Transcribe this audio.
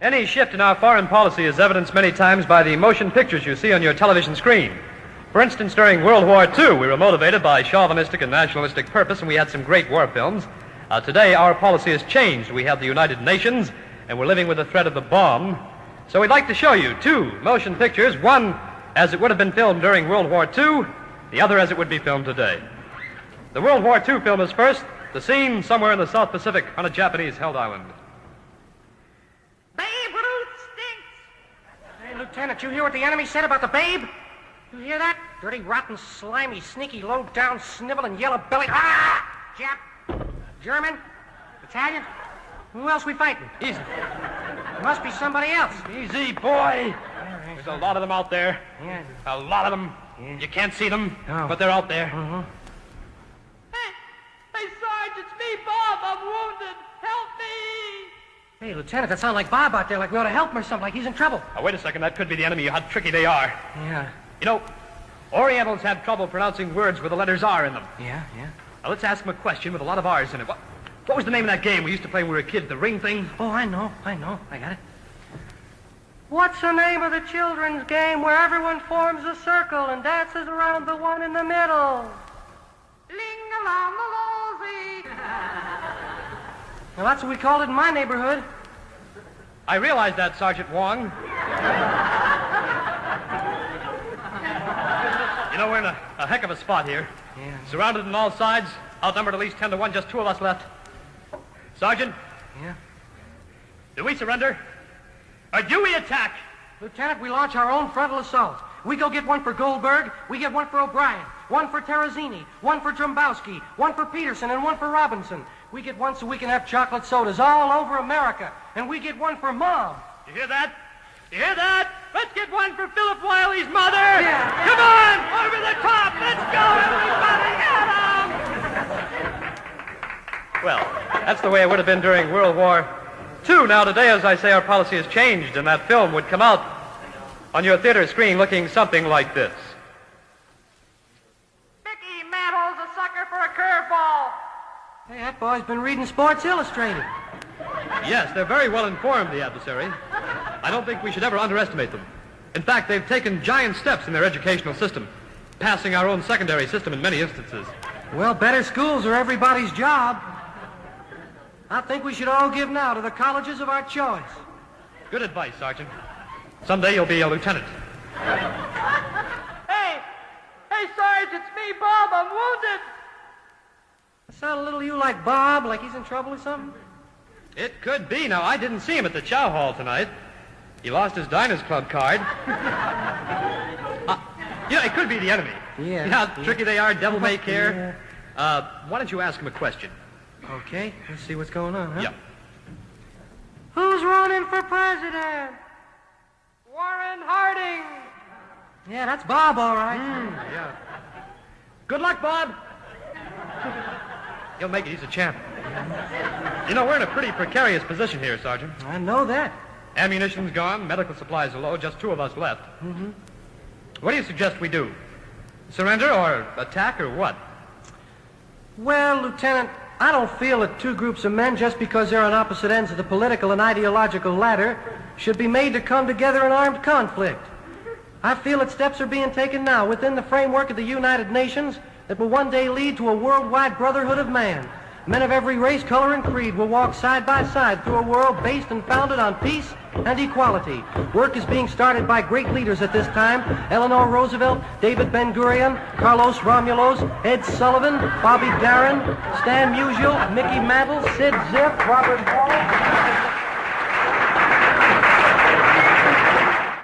Any shift in our foreign policy is evidenced many times by the motion pictures you see on your television screen. For instance, during World War II, we were motivated by chauvinistic and nationalistic purpose, and we had some great war films. Today, our policy has changed. We have the United Nations, and we're living with the threat of the bomb. So we'd like to show you two motion pictures, one as it would have been filmed during World War II, the other as it would be filmed today. The World War II film is first, the scene somewhere in the South Pacific on a Japanese-held island. Babe Ruth stinks! Hey, Lieutenant, you hear what the enemy said about the babe? You hear that? Dirty, rotten, slimy, sneaky, low-down, sniveling, yellow-bellied... Ah! Jap? German? Italian? Who else we fighting? Easy. Must be somebody else. Easy, boy. There's a lot of them out there. Yeah. A lot of them. Yeah. You can't see them, Oh. but they're out there. Mm-hmm. Hey, Sarge, it's me, Bob. I'm wounded. Help me! Hey, Lieutenant, that sounds like Bob out there, like we ought to help him or something, like he's in trouble. Now, wait a second. That could be the enemy. How tricky they are. Yeah. You know, Orientals have trouble pronouncing words where the letters R in them. Yeah. Now, let's ask them a question with a lot of R's in it. What was the name of that game we used to play when we were kids? The ring thing? Oh, I know. I got it. What's the name of the children's game where everyone forms a circle and dances around the one in the middle? Ling-a-long-a-losey. Well, that's what we called it in my neighborhood. I realize that, Sergeant Wong. You know, we're in a heck of a spot here. Yeah. Surrounded on all sides, outnumbered at least 10 to 1, just two of us left. Sergeant? Yeah? Do we surrender? Or do we attack? Lieutenant, we launch our own frontal assault. We go get one for Goldberg, we get one for O'Brien, one for Terrazini, one for Drombowski, one for Peterson, and one for Robinson. We get one so we can have chocolate sodas all over America. And we get one for Mom. You hear that? You hear that? Let's get one for Philip Wiley's mother! Yeah. Come on! Over the top! Let's go, everybody! Get 'em! Well, that's the way it would have been during World War II. Now, today, as I say, our policy has changed, and that film would come out on your theater screen looking something like this. Mickey Mantle's a sucker for a curveball. Hey, that boy's been reading Sports Illustrated. Yes, they're very well informed, the adversary. I don't think we should ever underestimate them. In fact, they've taken giant steps in their educational system, passing our own secondary system in many instances. Well, better schools are everybody's job. I think we should all give now to the colleges of our choice. Good advice, Sergeant. Someday you'll be a lieutenant. Hey, Sarge, it's me, Bob. I'm wounded. Sound a little to you like Bob, like he's in trouble or something? It could be. Now, I didn't see him at the chow hall tonight. He lost his Diners Club card. It could be the enemy. Yeah. You know how tricky they are, devil may care. Yeah. Why don't you ask him a question? Okay, let's see what's going on, huh? Yeah. Who's running for president? Warren Harding. Yeah, that's Bob, all right. Yeah. Good luck, Bob. He'll make it. He's a champ. You know, we're in a pretty precarious position here, Sergeant. I know that. Ammunition's gone, medical supplies are low, just two of us left. Mm-hmm. What do you suggest we do? Surrender or attack or what? Well, Lieutenant, I don't feel that two groups of men, just because they're on opposite ends of the political and ideological ladder, should be made to come together in armed conflict. I feel that steps are being taken now within the framework of the United Nations that will one day lead to a worldwide brotherhood of man. Men of every race, color, and creed will walk side by side through a world based and founded on peace and equality. Work is being started by great leaders at this time: Eleanor Roosevelt, David Ben-Gurion, Carlos Romulos, Ed Sullivan, Bobby Darin, Stan Musial, Mickey Mantle, Sid Ziff, Robert Hall.